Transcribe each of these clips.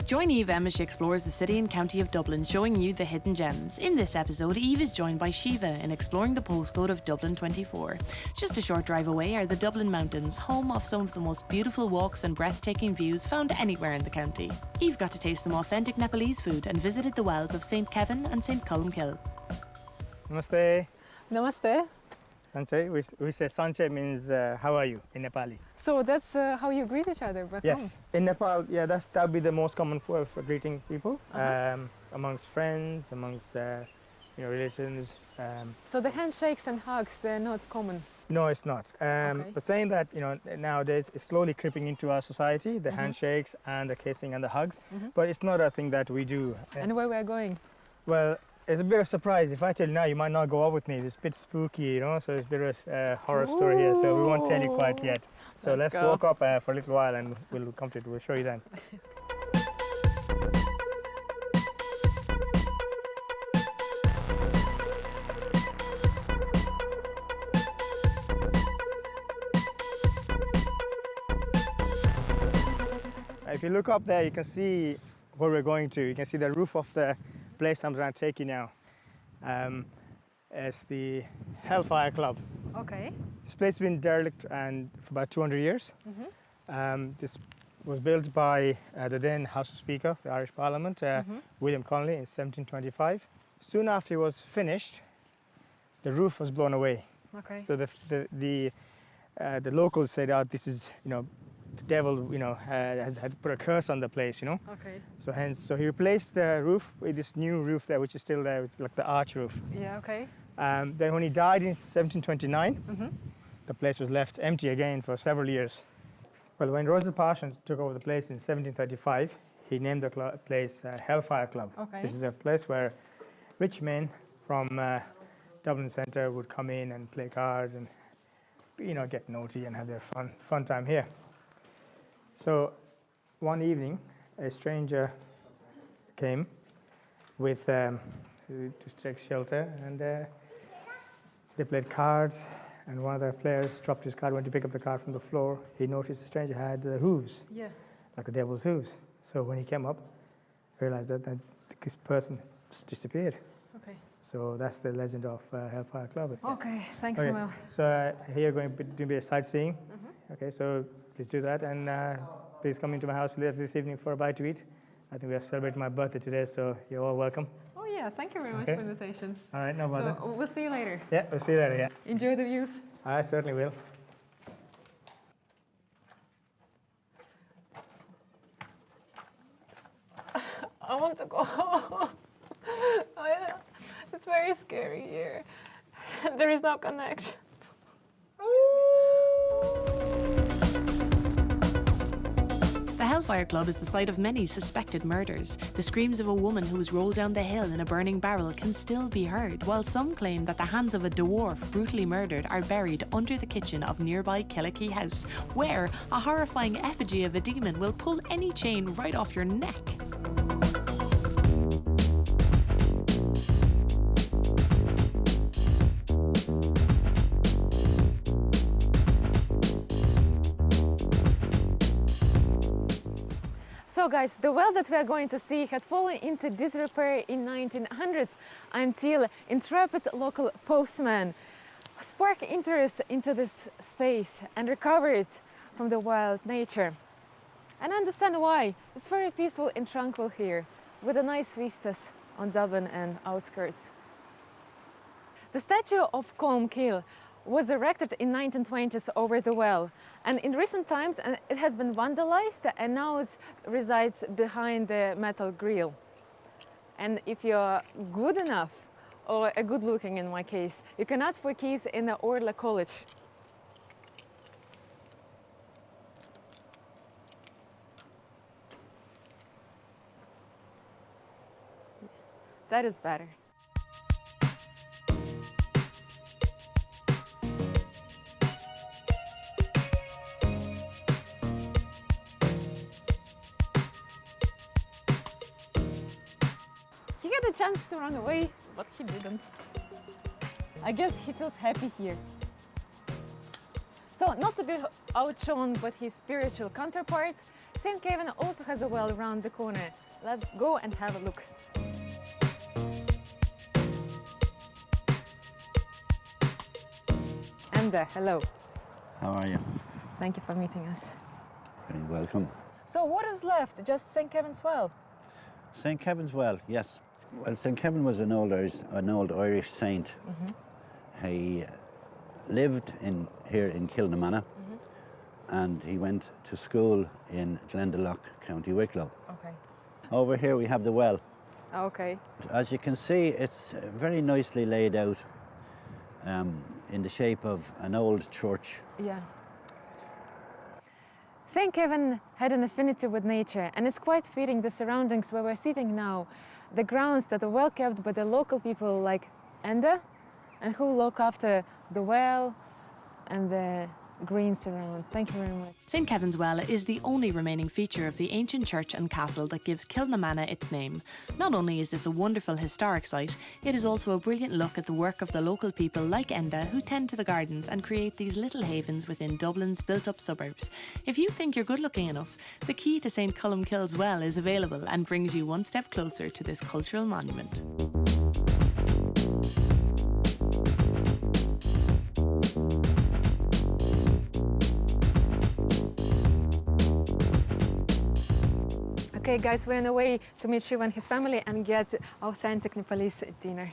Join Eve as she explores the city and county of Dublin, showing you the hidden gems. In this episode, Eve is joined by Shiva in exploring the postcode of Dublin 24. Just a short drive away are the Dublin Mountains, home of some of the most beautiful walks and breathtaking views found anywhere in the county. Eve got to taste some authentic Nepalese food and visited the wells of St. Kevin and St. Columkill. Namaste. Namaste. Sanche. We say Sanche means how are you in Nepali. So that's how you greet each other back Yes. home? In Nepal, yeah, that would be the most common for greeting people, amongst friends, amongst relations. So the handshakes and hugs, they're not common? No, it's not. But saying that, nowadays it's slowly creeping into our society, the handshakes and the kissing and the hugs, but it's not a thing that we do. And where we're going? Well, it's a bit of a surprise. If I tell you now, you might not go up with me. It's a bit spooky, so it's a bit of a horror story here, so we won't tell you quite yet. So let's walk up for a little while and we'll come to it. We'll show you then. If you look up there, you can see where we're going to. You can see the roof of the place I'm trying to take you now. It's the Hellfire Club. Okay. This place has been derelict for about 200 years. This was built by the then House of Speaker of the Irish Parliament, William Connolly, in 1725. Soon after it was finished, the roof was blown away. Okay. So the locals said, "Oh, this is the devil, has had put a curse on the place, Okay. So he replaced the roof with this new roof there, which is still there, with like the arch roof. Yeah, okay. Then when he died in 1729, the place was left empty again for several years. Well, when Rosa Parsons took over the place in 1735, he named the place Hellfire Club. Okay. This is a place where rich men from Dublin Centre would come in and play cards and get naughty and have their fun time here. So one evening, a stranger came with to take shelter, and they played cards. And one of the players dropped his card, went to pick up the card from the floor. He noticed the stranger had hooves, like the devil's hooves. So when he came up, realized that this person just disappeared. Okay. So that's the legend of Hellfire Club. Okay, thanks, Samuel. So here we're going to do a bit of sightseeing. Okay, so please do that, and please come into my house later this evening for a bite to eat. I think we have celebrated my birthday today, so you're all welcome. Oh yeah, thank you very much for the invitation. All right, no bother. So we'll see you later. Yeah, we'll see you later, yeah. Enjoy the views. I certainly will. I want to go home. It's very scary here. There is no connection. The Hellfire Club is the site of many suspected murders. The screams of a woman who was rolled down the hill in a burning barrel can still be heard, while some claim that the hands of a dwarf brutally murdered are buried under the kitchen of nearby Killikee House, where a horrifying effigy of a demon will pull any chain right off your neck. So guys, the well that we are going to see had fallen into disrepair in 1900s until intrepid local postman sparked interest into this space and recovered it from the wild nature. And I understand why. It's very peaceful and tranquil here, with the nice vistas on Dublin and outskirts. The statue of Columkill was erected in 1920s over the well, and in recent times it has been vandalized and now it resides behind the metal grille. And if you're good enough, or good looking in my case, you can ask for keys in the Orla College. That is better. He had a chance to run away, but he didn't. I guess he feels happy here. So, not to be outshone, but his spiritual counterpart, St. Kevin also has a well around the corner. Let's go and have a look. And hello. How are you? Thank you for meeting us. Very welcome. So what is left? Just St. Kevin's Well? St. Kevin's Well, yes. Well, St. Kevin was an old Irish saint. He lived here in Kilnamanagh, and he went to school in Glendalough, County Wicklow. Okay. Over here we have the well. Okay. As you can see, it's very nicely laid out in the shape of an old church. Yeah. St. Kevin had an affinity with nature, and it's quite fitting the surroundings where we're sitting now, the grounds that are well kept by the local people like Enda, and who look after the well and the greens around. Thank you very much. St. Kevin's Well is the only remaining feature of the ancient church and castle that gives Kilnamanagh its name. Not only is this a wonderful historic site, it is also a brilliant look at the work of the local people like Enda who tend to the gardens and create these little havens within Dublin's built-up suburbs. If you think you're good looking enough, the key to St. Columkille's Well is available and brings you one step closer to this cultural monument. Okay guys, we're on our way to meet Shiva and his family and get authentic Nepalese dinner.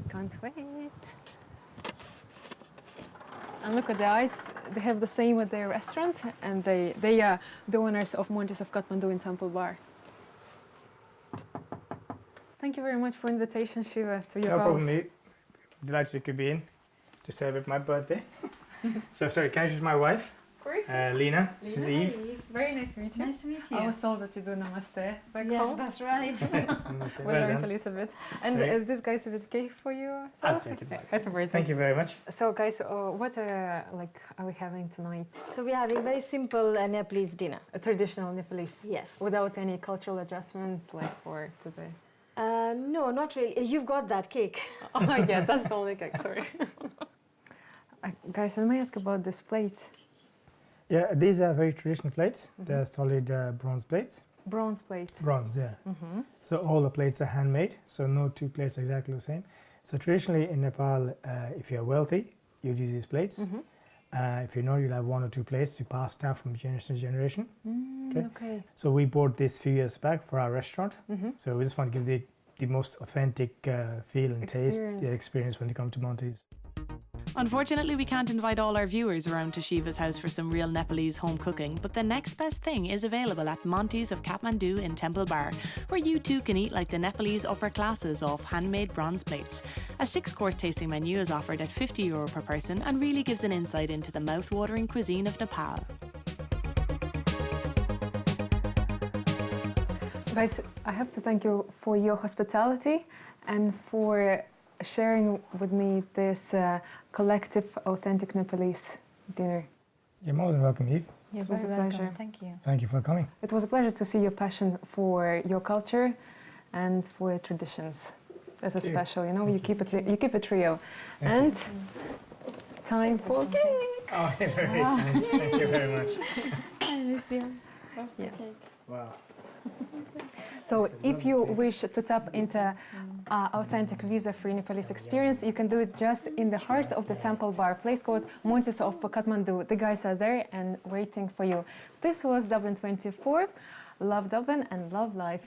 Can't wait. And look at the eyes, they have the same with their restaurant, and they are the owners of Montes of Kathmandu in Temple Bar. Thank you very much for invitation, Shiva, to your No house. problem, mate. Delighted you could be in to celebrate my birthday. So sorry, can I introduce my wife? Of course. Lena. This is Eve. Very nice to meet you. Nice to meet you. I was told that you do namaste back Yes, home. that's right. We Well learned a done. little bit. And Great. this guy's a bit cake for you. I'll take it back. Happy birthday. Thank you very much. So guys, what are we having tonight? So we're having very simple Nepalese dinner. A traditional Nepalese? Yes. Without any cultural adjustments like for today? No, not really. You've got that cake. Oh yeah, that's the only cake, sorry. Guys, let me ask about this plate. Yeah, these are very traditional plates. They're solid bronze plates. Bronze plates. Bronze, yeah. So all the plates are handmade, so no two plates are exactly the same. So traditionally in Nepal, if you're wealthy, you'd use these plates. If you're not, you'll have one or two plates to pass down from generation to generation. Okay. So we bought this a few years back for our restaurant. So we just want to give the most authentic feel and experience when they come to Montes. Unfortunately, we can't invite all our viewers around to Shiva's house for some real Nepalese home cooking, but the next best thing is available at Montes of Kathmandu in Temple Bar, where you too can eat like the Nepalese upper classes off handmade bronze plates. A 6-course tasting menu is offered at €50 per person and really gives an insight into the mouth-watering cuisine of Nepal. Guys, I have to thank you for your hospitality and for sharing with me this collective authentic Nepalese dinner. You're more than welcome, Eve. It was a pleasure. Thank you. Thank you for coming. It was a pleasure to see your passion for your culture and for your traditions. That's a special, you know, you keep it real. And time for cake. Oh, very nice. Thank you very much. Yeah. Wow. So if you wish to tap into authentic visa-free Nepalese experience, you can do it just in the heart of the Temple Bar, place called Montes of Kathmandu. The guys are there and waiting for you. This was Dublin 24. Love Dublin and love life.